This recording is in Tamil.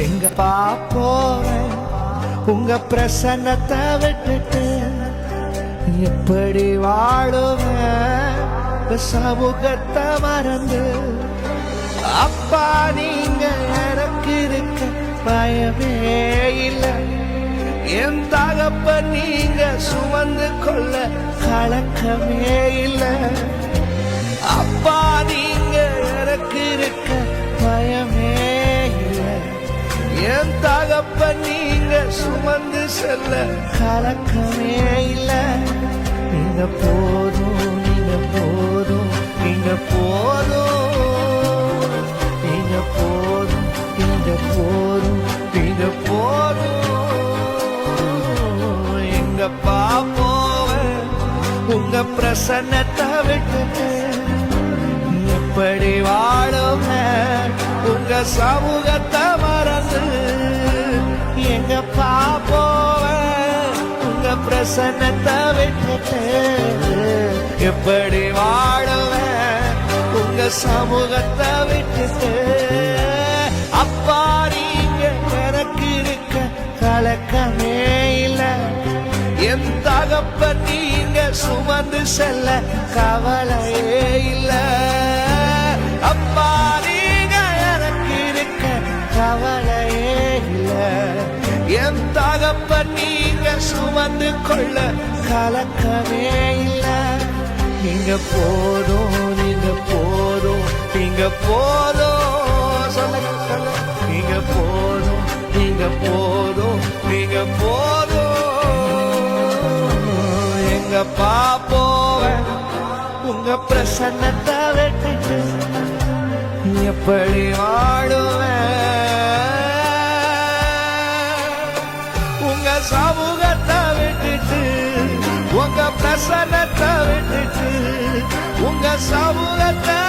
எங்க பாப்போவேன் உங்க பிரசன்னத்தை விட்டுட்டு எப்படி வாழுவேன் சமூகத்தை மறந்து. அப்பா நீங்க எனக்கு இருக்க பயமே இல்லை, என் தகப்ப நீங்க சுமந்து கொள்ள கலக்கமே இல்லை. அப்பா நீங்க எனக்கு இருக்க பயமே இல்லை, என் தகப்ப நீங்க சுமந்து செல்ல கலக்கமே இல்லை. நீங்க போதும், நீங்க போதும், நீங்க போதும், நீங்க போதும், நீங்க போதும், நீங்க போதும். எங்க பாப்போவேன் உங்க பிரசன்னத்தை விட்டுட்டு எப்படி வாழுவேன் உங்க சமூகத்தை மறந்து. எங்க பாப்போவேன் உங்க பிரசன்னத்தை விட்டுட்டு எப்படி வாழுவேன் உங்க சமூகத்தை விட்டுட்டு. அப்பா நீங்க எனக்கு இருக்க கலக்கமே இல்லை, என் தகப்ப நீங்க சுமந்து செல்ல கவலையே இல்லை. அப்பா நீங்க எனக்கு இருக்க கவலையே இல்லை, என் தகப்ப நீங்க சுமந்து கொள்ள கலக்கமே இல்லை. நீங்க போதும், நீங்க போதும், நீங்க போதும், சொல்லுங்க சொல்லுங்க. நீங்க போதும், நீங்க போதும், நீங்க போதும். எங்க பாப்போவேன் உங்க பிரசன்னத்தை விட்டுட்டு எப்படி வாழுவேன் உங்க சமூகத்தை விட்டுட்டு, உங்க பிரசன்னத்தை விட்டுட்டு, உங்க சமூகத்தை